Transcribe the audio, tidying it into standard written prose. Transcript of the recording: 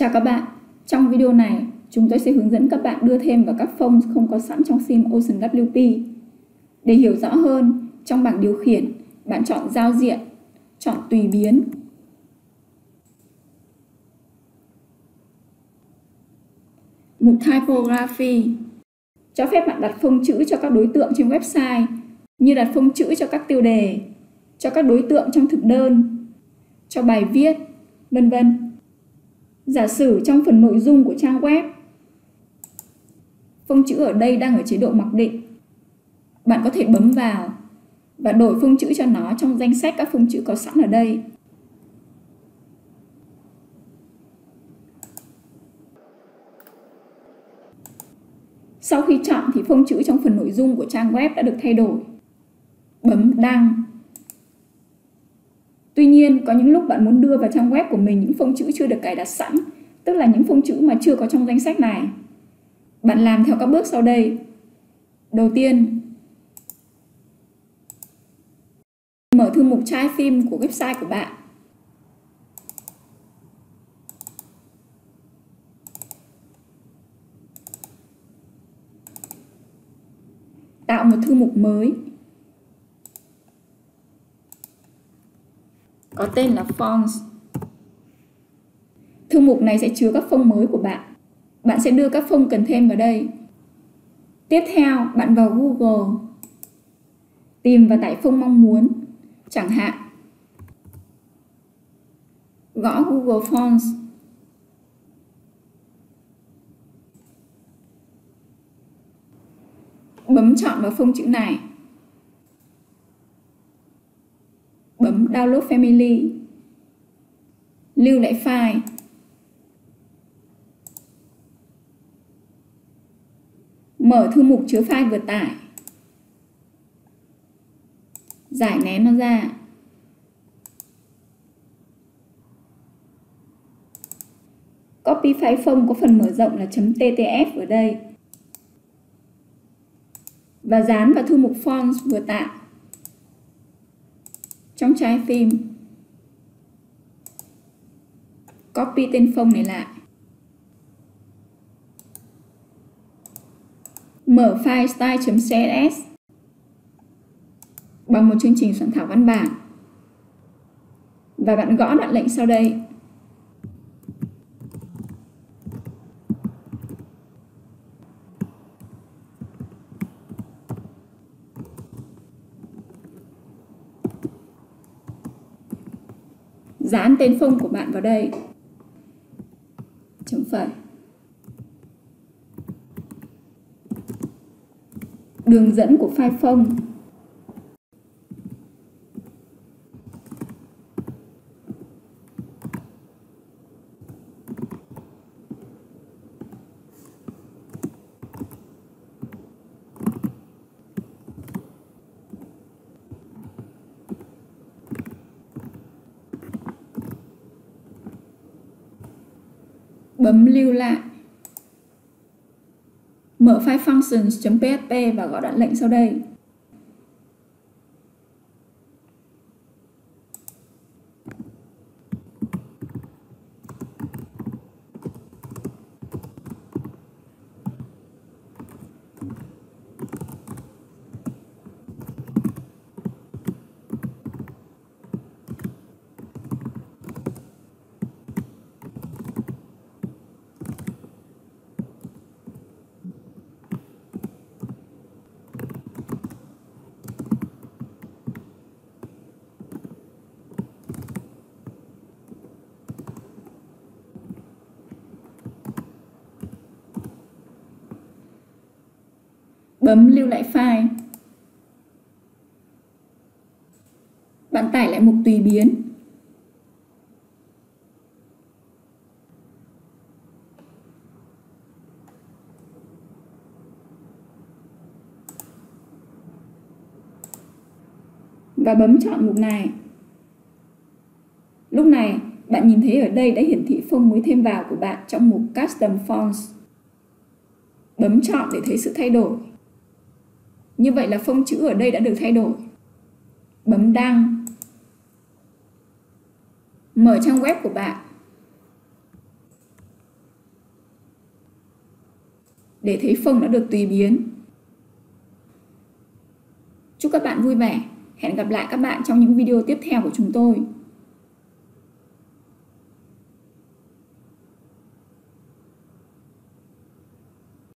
Chào các bạn, trong video này chúng tôi sẽ hướng dẫn các bạn đưa thêm vào các phông không có sẵn trong sim Ocean WP. Để hiểu rõ hơn, trong bảng điều khiển, bạn chọn giao diện, chọn tùy biến. Mục Typography cho phép bạn đặt phông chữ cho các đối tượng trên website, như đặt phông chữ cho các tiêu đề, cho các đối tượng trong thực đơn, cho bài viết, vân vân. Giả sử trong phần nội dung của trang web, phông chữ ở đây đang ở chế độ mặc định. Bạn có thể bấm vào và đổi phông chữ cho nó trong danh sách các phông chữ có sẵn ở đây. Sau khi chọn thì phông chữ trong phần nội dung của trang web đã được thay đổi. Bấm đăng. Tuy nhiên, có những lúc bạn muốn đưa vào trang web của mình những phông chữ chưa được cài đặt sẵn, tức là những phông chữ mà chưa có trong danh sách này. Bạn làm theo các bước sau đây. Đầu tiên, mở thư mục Child Theme của website của bạn. Tạo một thư mục mới có tên là Fonts. Thư mục này sẽ chứa các phông mới của bạn. Bạn sẽ đưa các phông cần thêm vào đây. Tiếp theo, bạn vào Google, tìm và tải phông mong muốn. Chẳng hạn, gõ Google Fonts. Bấm chọn vào phông chữ này. Bấm Download Family. Lưu lại file. Mở thư mục chứa file vừa tải. Giải nén nó ra. Copy file phông có phần mở rộng là .ttf ở đây. Và dán vào thư mục Fonts vừa tạo trong Child Theme. Copy tên phông này lại. Mở file style.css bằng một chương trình soạn thảo văn bản. Và bạn gõ đoạn lệnh sau đây. Dán tên phông của bạn vào đây. Chấm phẩy. Đường dẫn của file phông. Bấm lưu lại. Mở file functions.php và gõ đoạn lệnh sau đây. Bấm lưu lại file. Bạn tải lại mục tùy biến. Và bấm chọn mục này. Lúc này, bạn nhìn thấy ở đây đã hiển thị phông mới thêm vào của bạn trong mục Custom Fonts. Bấm chọn để thấy sự thay đổi. Như vậy là phông chữ ở đây đã được thay đổi. Bấm đăng. Mở trang web của bạn. để thấy phông đã được tùy biến. Chúc các bạn vui vẻ. Hẹn gặp lại các bạn trong những video tiếp theo của chúng tôi.